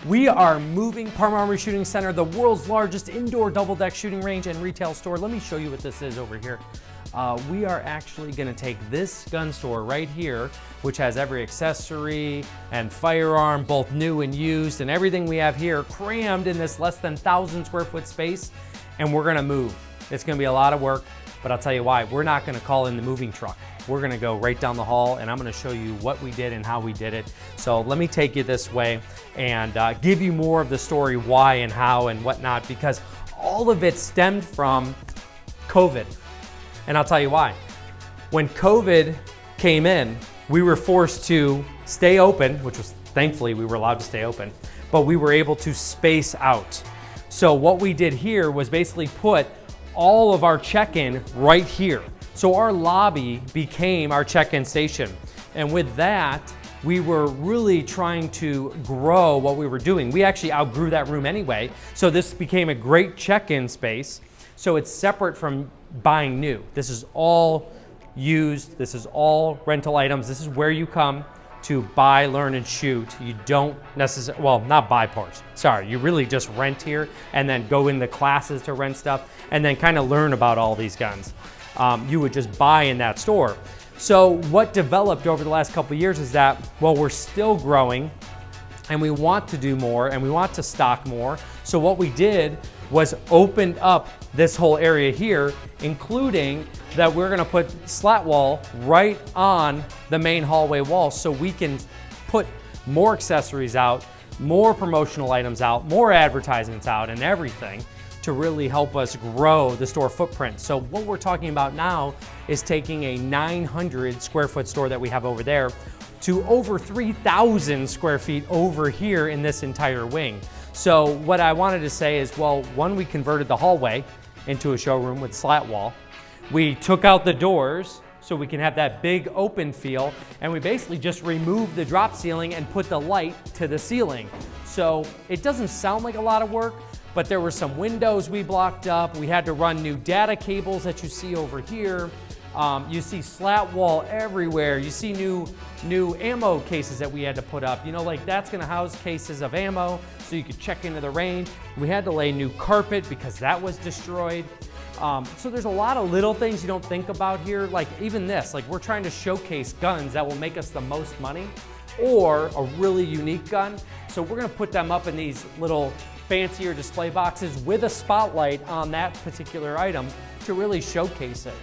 We are moving Parma Armory Shooting Center, the world's largest indoor double-deck shooting range and retail store. Let me show you what this is over here. We are actually gonna take this gun store right here, which has every accessory and firearm, both new and used, and everything we have here crammed in this less than 1,000 square foot space, and we're gonna move. It's gonna be a lot of work, but I'll tell you why. We're not gonna call in the moving truck. We're gonna go right down the hall, and I'm gonna show you what we did and how we did it. So let me take you this way and give you more of the story, why and how and whatnot, because all of it stemmed from COVID. And I'll tell you why. When COVID came in, we were forced to stay open, which was, thankfully, we were allowed to stay open, but we were able to space out. So what we did here was basically put all of our check-in right here. So our lobby became our check-in station. And with that, we were really trying to grow what we were doing. We actually outgrew that room anyway. So this became a great check-in space. So it's separate from buying new. This is all used. This is all rental items. This is where you come to buy, learn, and shoot. You don't necessarily, well, not buy parts. Sorry, you really just rent here and then go into classes to rent stuff and then kind of learn about all these guns. You would just buy in that store. So what developed over the last couple of years is that, well, we're still growing and we want to do more and we want to stock more. So what we did was opened up this whole area here, including that we're gonna put slat wall right on the main hallway wall so we can put more accessories out, more promotional items out, more advertisements out and everything to really help us grow the store footprint. So what we're talking about now is taking a 900 square foot store that we have over there to over 3,000 square feet over here in this entire wing. So what I wanted to say is, well, one, we converted the hallway into a showroom with slat wall. We took out the doors so we can have that big open feel, and we basically just removed the drop ceiling and put the light to the ceiling. So it doesn't sound like a lot of work, but there were some windows we blocked up. We had to run new data cables that you see over here. You see slat wall everywhere. You see new ammo cases that we had to put up. You know, like that's gonna house cases of ammo so you could check into the range. We had to lay new carpet because that was destroyed. So there's a lot of little things you don't think about here. Like even this, like we're trying to showcase guns that will make us the most money or a really unique gun. So we're gonna put them up in these little fancier display boxes with a spotlight on that particular item to really showcase it.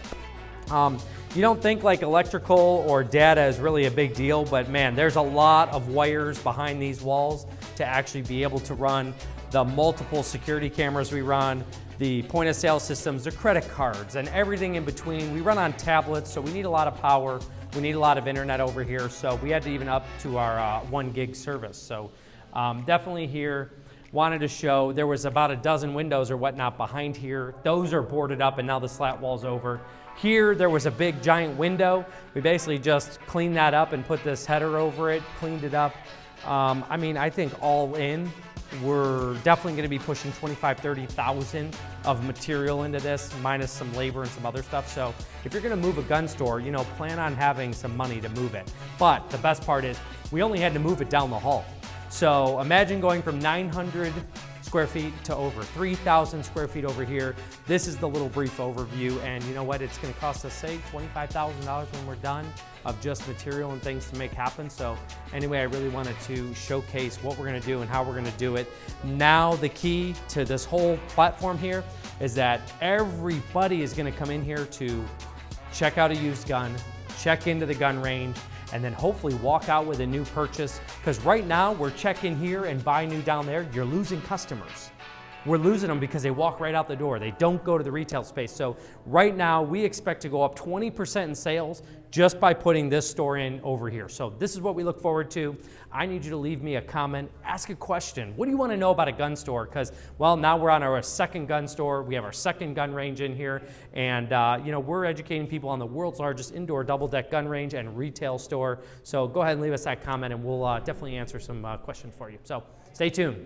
You don't think like electrical or data is really a big deal, but man, there's a lot of wires behind these walls to actually be able to run the multiple security cameras we run, the point of sale systems, the credit cards, and everything in between. We run on tablets, so we need a lot of power. We need a lot of internet over here, so we had to even up to our 1 gig service. So definitely here. Wanted to show there was about a dozen windows or whatnot behind here. Those are boarded up and now the slat wall's over. Here there was a big giant window. We basically just cleaned that up and put this header over it, cleaned it up. I mean, I think all in, we're definitely gonna be pushing 25, 30,000 of material into this, minus some labor and some other stuff. So if you're gonna move a gun store, you know, plan on having some money to move it. But the best part is we only had to move it down the hall. So imagine going from 900 square feet to over 3,000 square feet over here. This is the little brief overview, and you know what? It's gonna cost us, say, $25,000 when we're done of just material and things to make happen. So anyway, I really wanted to showcase what we're gonna do and how we're gonna do it. Now the key to this whole platform here is that everybody is gonna come in here to check out a used gun, check into the gun range, and then hopefully walk out with a new purchase. Because right now we're checking here and buy new down there, you're losing customers. We're losing them because they walk right out the door. They don't go to the retail space. So right now we expect to go up 20% in sales just by putting this store in over here. So this is what we look forward to. I need you to leave me a comment, ask a question. What do you want to know about a gun store? Because, well, now we're on our second gun store. We have our second gun range in here. And, you know, we're educating people on the world's largest indoor double-deck gun range and retail store. So go ahead and leave us that comment and we'll definitely answer some questions for you. So stay tuned.